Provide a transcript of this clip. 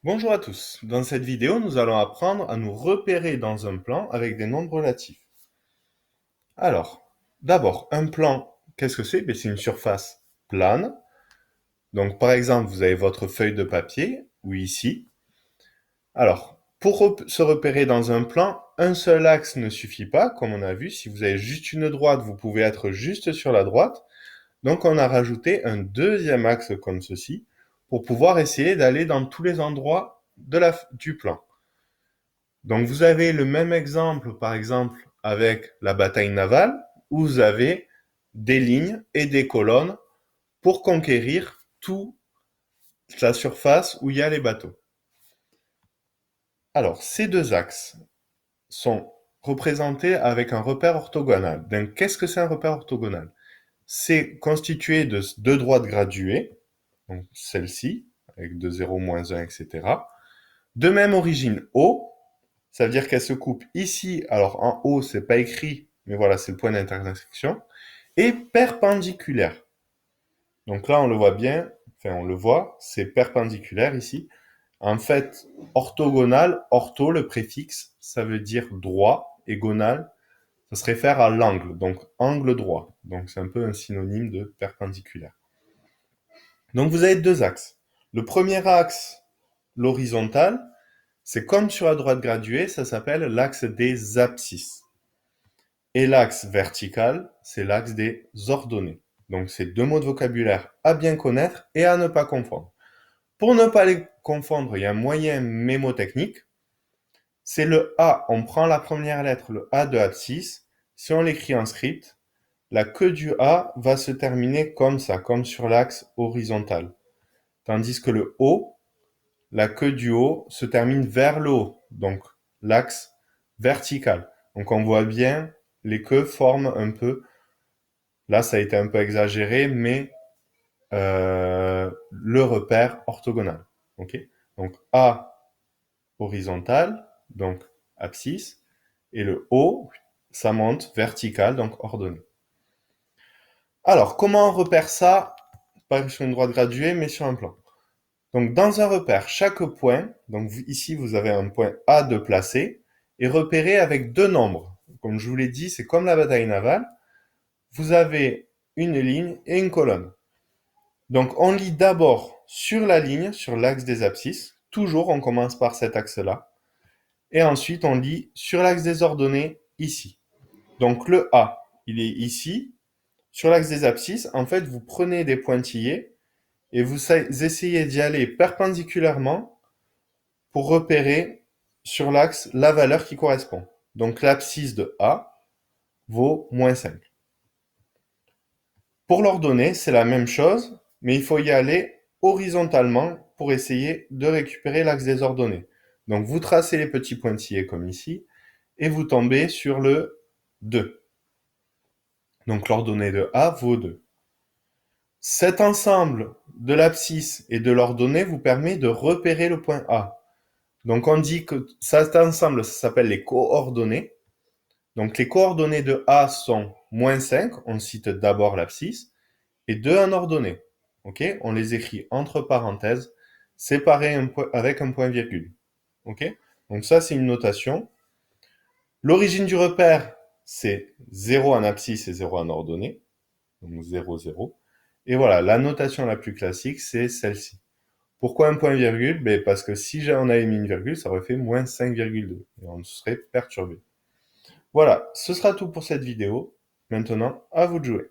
Bonjour à tous. Dans cette vidéo, nous allons apprendre à nous repérer dans un plan avec des nombres relatifs. Alors, d'abord, un plan, qu'est-ce que c'est? C'est une surface plane. Donc, par exemple, vous avez votre feuille de papier, ou ici. Alors, pour se repérer dans un plan, un seul axe ne suffit pas, comme on a vu. Si vous avez juste une droite, vous pouvez être juste sur la droite. Donc, on a rajouté un deuxième axe comme ceci, pour pouvoir essayer d'aller dans tous les endroits du plan. Donc vous avez le même exemple, par exemple, avec la bataille navale, où vous avez des lignes et des colonnes pour conquérir toute la surface où il y a les bateaux. Alors, ces deux axes sont représentés avec un repère orthogonal. Donc, qu'est-ce que c'est un repère orthogonal? C'est constitué de deux droites graduées, donc celle-ci, avec de 0, -1, etc., de même origine O. Ça veut dire qu'elle se coupe ici. Alors en haut, c'est pas écrit, mais voilà, c'est le point d'intersection. Et perpendiculaire. Donc là, on le voit bien. Enfin, on le voit, c'est perpendiculaire ici. En fait, orthogonal, ortho, le préfixe, ça veut dire droit, et gonal, ça se réfère à l'angle, donc angle droit. Donc c'est un peu un synonyme de perpendiculaire. Donc vous avez deux axes. Le premier axe, l'horizontal, c'est comme sur la droite graduée, ça s'appelle l'axe des abscisses. Et l'axe vertical, c'est l'axe des ordonnées. Donc c'est deux mots de vocabulaire à bien connaître et à ne pas confondre. Pour ne pas les confondre, il y a un moyen mémotechnique. C'est le A, on prend la première lettre, le A de abscisse. Si on l'écrit en script, la queue du A va se terminer comme ça, comme sur l'axe horizontal. Tandis que le O, la queue du haut se termine vers le haut, donc l'axe vertical. Donc on voit bien, les queues forment un peu, là ça a été un peu exagéré, mais le repère orthogonal. Ok. Donc A horizontal, donc abscisse, et le haut, ça monte vertical, donc ordonnée. Alors, comment on repère ça? Pas sur une droite graduée, mais sur un plan. Donc, dans un repère, chaque point, donc ici vous avez un point A de placé, est repéré avec deux nombres. Comme je vous l'ai dit, c'est comme la bataille navale. Vous avez une ligne et une colonne. Donc, on lit d'abord sur la ligne, sur l'axe des abscisses. Toujours, on commence par cet axe-là. Et ensuite, on lit sur l'axe des ordonnées, ici. Donc, le A, il est ici. Sur l'axe des abscisses, en fait, vous prenez des pointillés et vous essayez d'y aller perpendiculairement pour repérer sur l'axe la valeur qui correspond. Donc l'abscisse de A vaut -5. Pour l'ordonnée, c'est la même chose, mais il faut y aller horizontalement pour essayer de récupérer l'axe des ordonnées. Donc vous tracez les petits pointillés comme ici, et vous tombez sur le 2. Donc l'ordonnée de A vaut 2. Cet ensemble de l'abscisse et de l'ordonnée vous permet de repérer le point A. Donc on dit que cet ensemble, ça s'appelle les coordonnées. Donc les coordonnées de A sont -5, on cite d'abord l'abscisse, et 2 en ordonnée. Ok, on les écrit entre parenthèses, séparés avec un point virgule. Ok, donc ça c'est une notation. L'origine du repère, c'est 0 en abscisse et 0 en ordonnée. Donc 0, 0. Et voilà, la notation la plus classique, c'est celle-ci. Pourquoi un point virgule? Parce que si on avait mis une virgule, ça aurait fait -5,2 et on serait perturbé. Voilà, ce sera tout pour cette vidéo. Maintenant, à vous de jouer.